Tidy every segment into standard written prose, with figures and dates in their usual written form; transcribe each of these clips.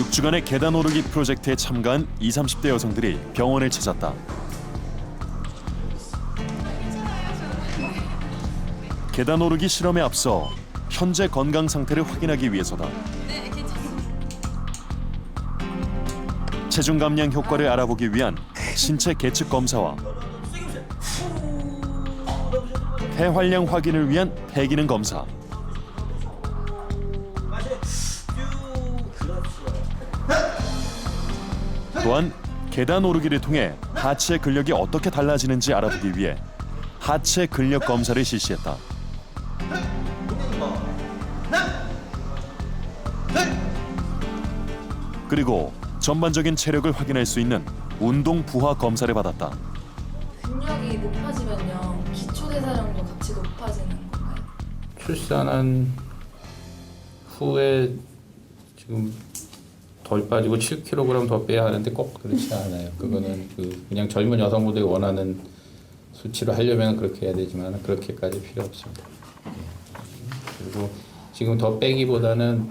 6주간의 계단 오르기 프로젝트에 참가한 20, 30대 여성들이 병원을 찾았다. 계단 오르기 실험에 앞서 현재 건강 상태를 확인하기 위해서다. 체중 감량 효과를 알아보기 위한 신체 계측 검사와 폐활량 확인을 위한 폐기능 검사. 또한 계단 오르기를 통해 하체 근력이 어떻게 달라지는지 알아보기 위해 하체 근력 검사를 실시했다. 그리고 전반적인 체력을 확인할 수 있는 운동 부하 검사를 받았다. 근력이 높아지면요, 기초대사량도 같이 높아지는 건가요? 출산한 후에 지금 덜 빠지고 7kg 더 빼야 하는데 꼭 그렇지 않아요. 그거는 그냥 젊은 여성분들이 원하는 수치로 하려면 그렇게 해야 되지만 그렇게까지 필요 없습니다. 그리고 지금 더 빼기보다는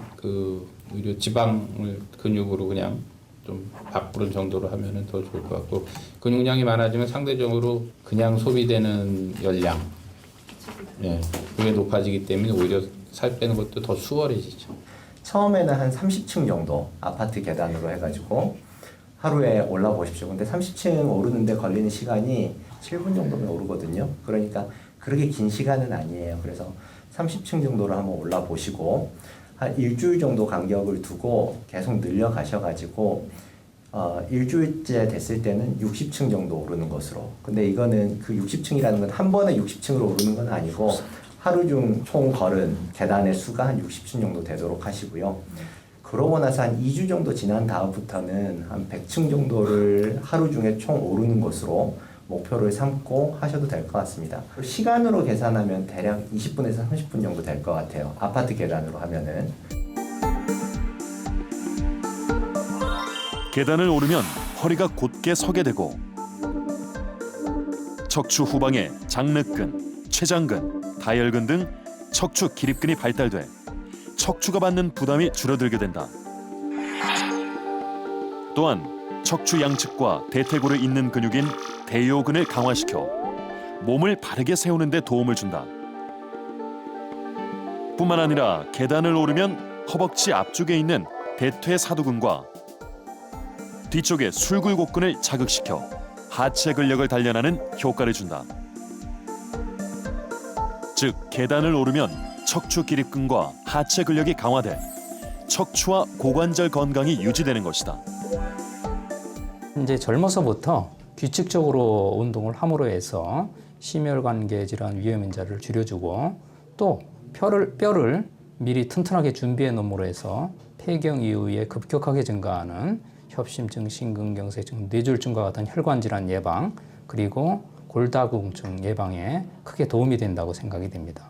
오히려 지방을 근육으로 그냥 좀 바꾸는 정도로 하면은 더 좋을 것 같고, 근육량이 많아지면 상대적으로 그냥 소비되는 열량, 그게 높아지기 때문에 오히려 살 빼는 것도 더 수월해지죠. 처음에는 한 30층 정도 아파트 계단으로 해가지고 하루에 올라보십시오. 근데 30층 오르는데 걸리는 시간이 7분 정도면 오르거든요. 그러니까 그렇게 긴 시간은 아니에요. 그래서 30층 정도로 한번 올라보시고 한 일주일 정도 간격을 두고 계속 늘려가셔가지고 일주일째 됐을 때는 60층 정도 오르는 것으로. 근데 이거는 그 60층이라는 건 한 번에 60층으로 오르는 건 아니고 하루 중 총 걸은 계단의 수가 한 60층 정도 되도록 하시고요. 그러고 나서 한 2주 정도 지난 다음부터는 한 100층 정도를 하루 중에 총 오르는 것으로 목표를 삼고 하셔도 될 것 같습니다. 시간으로 계산하면 대략 20분에서 30분 정도 될 것 같아요. 아파트 계단으로 하면은. 계단을 오르면 허리가 곧게 서게 되고 척추 후방에 장늑근, 췌장근, 다혈근 등 척추 기립근이 발달돼 척추가 받는 부담이 줄어들게 된다. 또한 척추 양측과 대퇴골을 잇는 근육인 대요근을 강화시켜 몸을 바르게 세우는 데 도움을 준다. 뿐만 아니라 계단을 오르면 허벅지 앞쪽에 있는 대퇴사두근과 뒤쪽의 술굴곡근을 자극시켜 하체 근력을 단련하는 효과를 준다. 즉, 계단을 오르면 척추 기립근과 하체 근력이 강화돼 척추와 고관절 건강이 유지되는 것이다. 이제 젊어서부터 규칙적으로 운동을 함으로 해서 심혈관계 질환 위험 인자를 줄여주고 또 뼈를 미리 튼튼하게 준비해 놓음으로 해서 폐경 이후에 급격하게 증가하는 협심증, 심근경색증, 뇌졸중과 같은 혈관 질환 예방, 그리고 골다공증 예방에 크게 도움이 된다고 생각이 됩니다.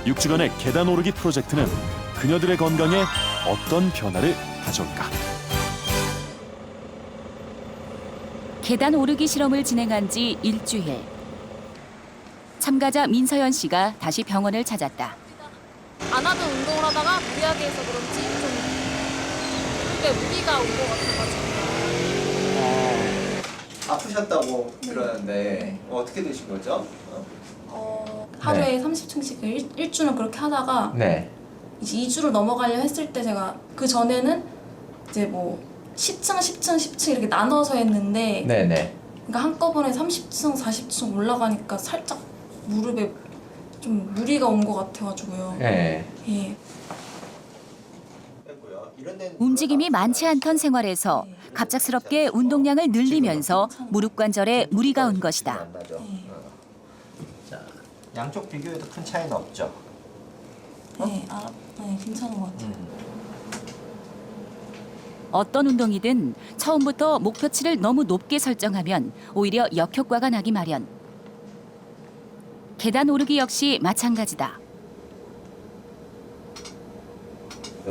6주간의 계단 오르기 프로젝트는 그녀들의 건강에 어떤 변화를 가져올까? 계단 오르기 실험을 진행한 지 일주일. 참가자 민서연 씨가 다시 병원을 찾았다. 안 하던 운동을 하다가 무리하게 해서 그런지 좀 그게 무리가 온 것 같아가지고. 아프셨다고 들었는데 어떻게 되신 거죠? 하루에 30층씩 일주는 그렇게 하다가 네. 이제 2주를 넘어가려 했을 때 제가 그 전에는 이제 뭐 10층, 10층, 10층 이렇게 나눠서 했는데 네네. 그러니까 한꺼번에 30층, 40층 올라가니까 살짝 무릎에 좀 무리가 온 것 같아가지고요. 네. 예. 움직임이 많지 않던 생활에서 갑작스럽게 운동량을 늘리면서 무릎 관절에 무리가 온 것이다. 자, 양쪽 비교해도 큰 차이는 없죠? 네, 네, 괜찮은 것 같아요. 어떤 운동이든 처음부터 목표치를 너무 높게 설정하면 오히려 역효과가 나기 마련. 계단 오르기 역시 마찬가지다.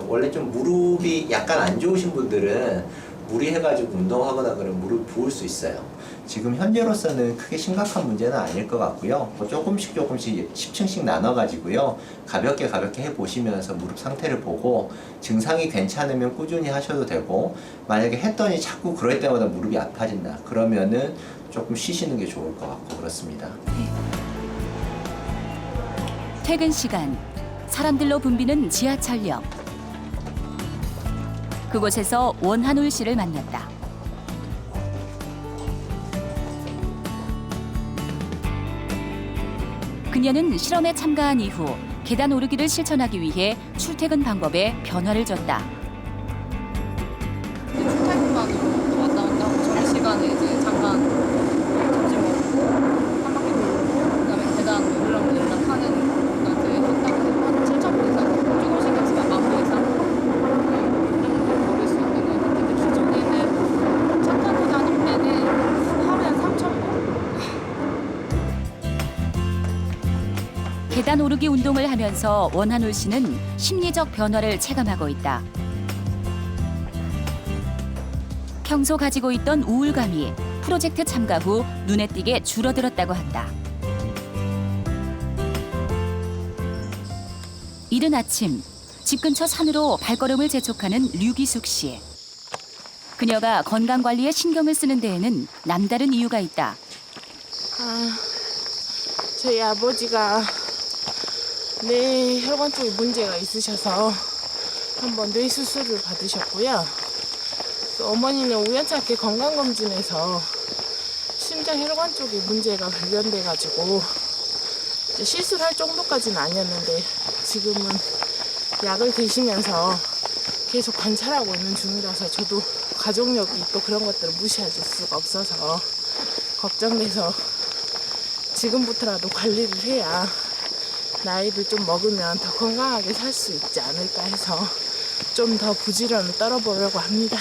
원래 좀 무릎이 약간 안 좋으신 분들은 무리해가지고 운동하거나 그러면 무릎 부을 수 있어요. 지금 현재로서는 크게 심각한 문제는 아닐 것 같고요. 조금씩 10층씩 나눠가지고요. 가볍게 해보시면서 무릎 상태를 보고 증상이 괜찮으면 꾸준히 하셔도 되고, 만약에 했더니 자꾸 그럴 때마다 무릎이 아파진다 그러면은 조금 쉬시는 게 좋을 것 같고 그렇습니다. 퇴근 시간, 사람들로 붐비는 지하철역. 그곳에서 원한울 씨를 만났다. 그녀는 실험에 참가한 이후 계단 오르기를 실천하기 위해 출퇴근 방법에 변화를 줬다. 출퇴근만으로 왔다 갔다 하고 점심시간에 이제 잠깐 점심 먹고 한 바퀴 돌고 그다음에 계단 오르락 하는 거가 이제 한 7,000보 이상 조금 신경 쓰면 10,000보 이상 걸을 수 있는 것 같은데, 기존에는 차 타고 다닐 때는 하루에 한 3,000보. 계단 오르기 운동을 하면서 원한울 씨는 심리적 변화를 체감하고 있다. 평소 가지고 있던 우울감이 프로젝트 참가 후 눈에 띄게 줄어들었다고 한다. 이른 아침, 집 근처 산으로 발걸음을 재촉하는 류기숙 씨. 그녀가 건강 관리에 신경을 쓰는 데에는 남다른 이유가 있다. 저희 아버지가 뇌 혈관 쪽에 문제가 있으셔서 한번 뇌 수술을 받으셨고요. 또 어머니는 우연찮게 건강검진에서 심장 혈관 쪽에 문제가 발견돼가지고 이제 시술할 정도까지는 아니었는데 지금은 약을 드시면서 계속 관찰하고 있는 중이라서 저도 가족력이 또 그런 것들을 무시할 수가 없어서 걱정돼서 지금부터라도 관리를 해야 나이를 좀 먹으면 더 건강하게 살 수 있지 않을까 해서 좀 더 부지런히 떨어보려고 합니다.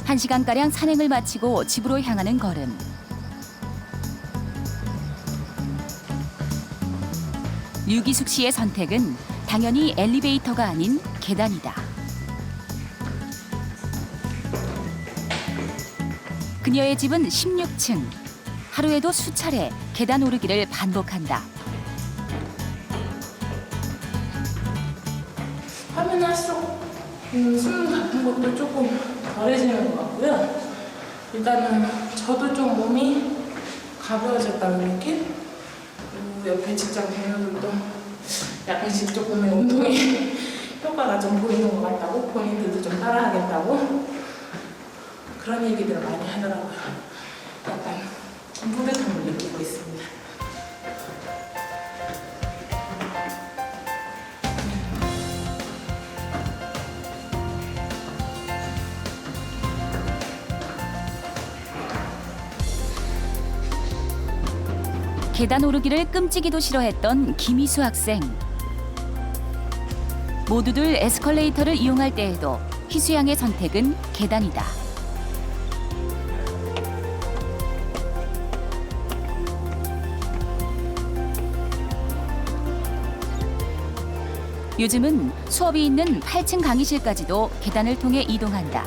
1시간가량 산행을 마치고 집으로 향하는 걸음. 류기숙 씨의 선택은 당연히 엘리베이터가 아닌 계단이다. 그녀의 집은 16층. 하루에도 수차례 계단 오르기를 반복한다. 하면 할수록 숨 같은 것도 조금 덜해지는 것 같고요. 일단은 저도 좀 몸이 가벼워졌다는 느낌? 그리고 옆에 직장 동료들도 약간씩 조금의 운동에 효과가 좀 보이는 것 같다고, 본인들도 좀 따라하겠다고 그런 얘기들을 많이 하더라고요. 약간 뿌듯함을 느끼고 있습니다. 계단 오르기를 끔찍이도 싫어했던 김희수 학생. 모두들 에스컬레이터를 이용할 때에도 희수 양의 선택은 계단이다. 요즘은 수업이 있는 8층 강의실까지도 계단을 통해 이동한다.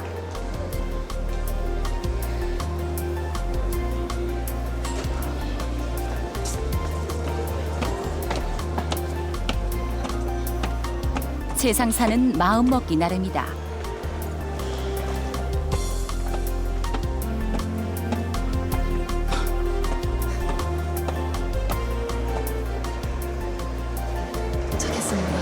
세상 사는 마음 먹기 나름이다. 도착했습니다.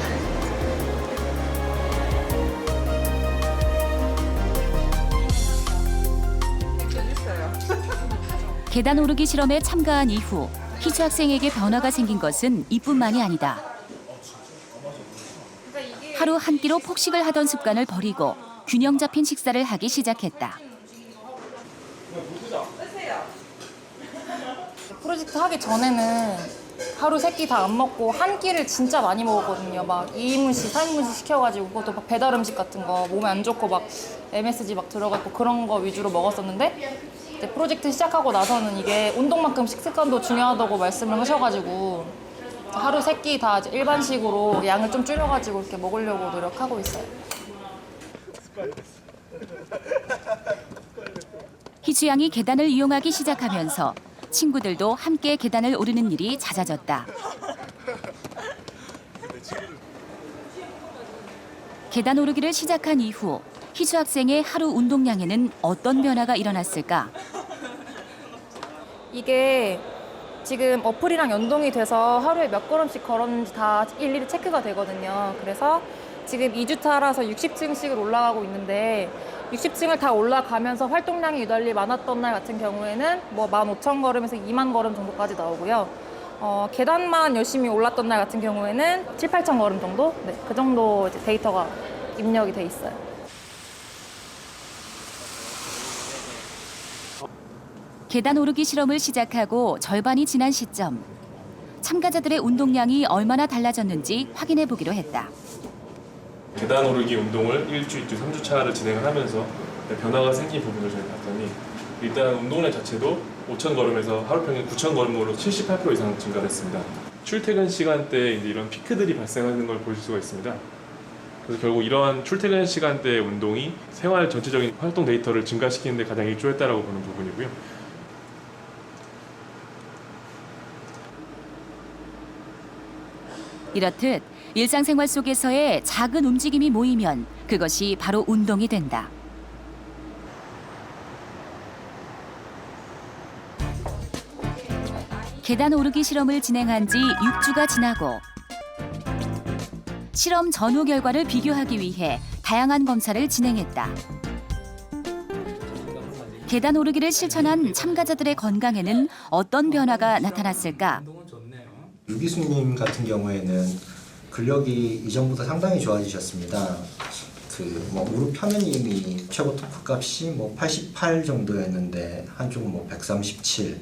계단 오르기 실험에 참가한 이후 희수 학생에게 변화가 생긴 것은 이뿐만이 아니다. 하루 한 끼로 폭식을 하던 습관을 버리고 균형 잡힌 식사를 하기 시작했다. 프로젝트 하기 전에는 하루 3끼 다 안 먹고 한 끼를 진짜 많이 먹었거든요. 막 2인분씩, 3인분씩 시켜가지고 그것도 막 배달 음식 같은 거 몸에 안 좋고 막 MSG 막 들어갔고 그런 거 위주로 먹었었는데 이제 프로젝트 시작하고 나서는 이게 운동만큼 식습관도 중요하다고 말씀을 하셔가지고 하루 3끼 다 일반식으로 양을 좀 줄여가지고 이렇게 먹으려고 노력하고 있어요. 희주 양이 계단을 이용하기 시작하면서 친구들도 함께 계단을 오르는 일이 잦아졌다. 계단 오르기를 시작한 이후 희주 학생의 하루 운동량에는 어떤 변화가 일어났을까? 이게 지금 어플이랑 연동이 돼서 하루에 몇 걸음씩 걸었는지 다 일일이 체크가 되거든요. 그래서 지금 2주차라서 60층씩을 올라가고 있는데 60층을 다 올라가면서 활동량이 유달리 많았던 날 같은 경우에는 뭐 15,000걸음에서 2만 걸음 정도까지 나오고요. 계단만 열심히 올랐던 날 같은 경우에는 7, 8천 걸음 정도? 네, 그 정도 이제 데이터가 입력이 돼 있어요. 계단 오르기 실험을 시작하고 절반이 지난 시점. 참가자들의 운동량이 얼마나 달라졌는지 확인해 보기로 했다. 계단 오르기 운동을 1주, 2주, 3주차를 진행을 하면서 변화가 생긴 부분을 저희 봤더니 일단 운동량 자체도 5,000걸음에서 하루 평균 9,000걸음으로 78% 이상 증가했습니다. 출퇴근 시간대에 이제 이런 피크들이 발생하는 걸 볼 수가 있습니다. 그래서 결국 이러한 출퇴근 시간대의 운동이 생활 전체적인 활동 데이터를 증가시키는 데 가장 일조했다라고 보는 부분이고요. 이렇듯 일상생활 속에서의 작은 움직임이 모이면 그것이 바로 운동이 된다. 계단 오르기 실험을 진행한 지 6주가 지나고 실험 전후 결과를 비교하기 위해 다양한 검사를 진행했다. 계단 오르기를 실천한 참가자들의 건강에는 어떤 변화가 나타났을까? 유기수님 같은 경우에는 근력이 이전보다 상당히 좋아지셨습니다. 무릎 편은 힘이 최고 토크 값이 88 정도였는데 한쪽은 137,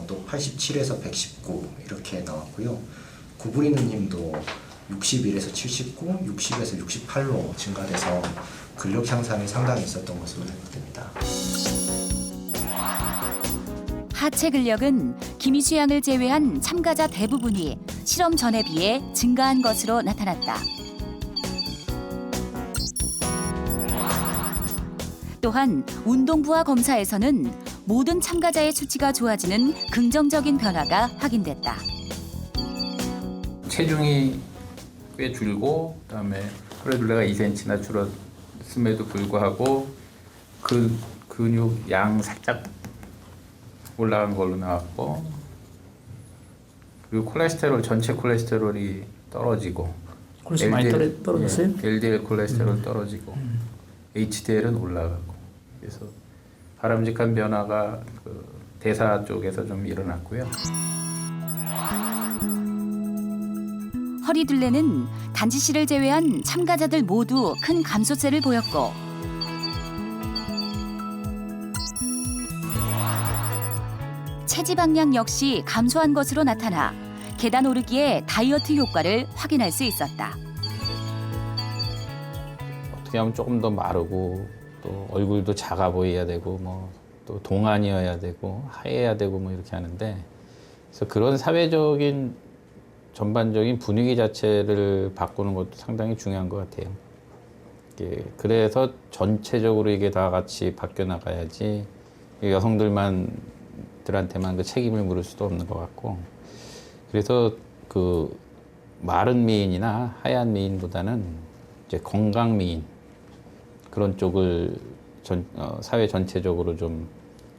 또 87에서 119 이렇게 나왔고요. 구부리는 힘도 61에서 79, 60에서 68로 증가돼서 근력 향상이 상당히 있었던 것으로 생각됩니다. 하체 근력은 김희주 양을 제외한 참가자 대부분이 실험 전에 비해 증가한 것으로 나타났다. 또한 운동부와 검사에서는 모든 참가자의 수치가 좋아지는 긍정적인 변화가 확인됐다. 체중이 꽤 줄고 그다음에 혈액둘레가 2cm나 줄었음에도 불구하고 그 근육 양 살짝 올라간 걸로 나왔고, 그리고 콜레스테롤 전체 콜레스테롤이 떨어지고 콜레스테롤 많이 떨어졌어요? LDL 콜레스테롤 떨어지고 HDL은 올라가고, 그래서 바람직한 변화가 그 대사 쪽에서 좀 일어났고요. 허리둘레는 단지 씨를 제외한 참가자들 모두 큰 감소세를 보였고 체지방량 역시 감소한 것으로 나타나 계단 오르기의 다이어트 효과를 확인할 수 있었다. 어떻게 하면 조금 더 마르고 또 얼굴도 작아 보여야 되고 또 동안이어야 되고 하얘야 되고 이렇게 하는데, 그래서 그런 사회적인 전반적인 분위기 자체를 바꾸는 것도 상당히 중요한 것 같아요. 그래서 전체적으로 이게 다 같이 바뀌어 나가야지 여성들한테만 그 책임을 물을 수도 없는 것 같고, 그래서 그 마른 미인이나 하얀 미인보다는 이제 건강 미인 그런 쪽을 사회 전체적으로 좀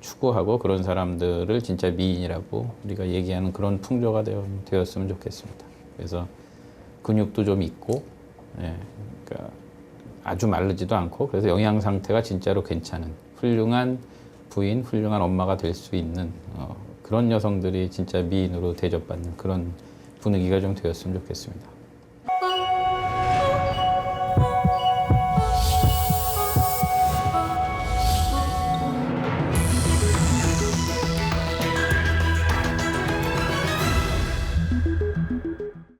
추구하고, 그런 사람들을 진짜 미인이라고 우리가 얘기하는 그런 풍조가 되었으면 좋겠습니다. 그래서 근육도 좀 있고, 그러니까 아주 마르지도 않고, 그래서 영양 상태가 진짜로 괜찮은 훌륭한 부인, 훌륭한 엄마가 될 수 있는 그런 여성들이 진짜 미인으로 대접받는 그런 분위기가 좀 되었으면 좋겠습니다.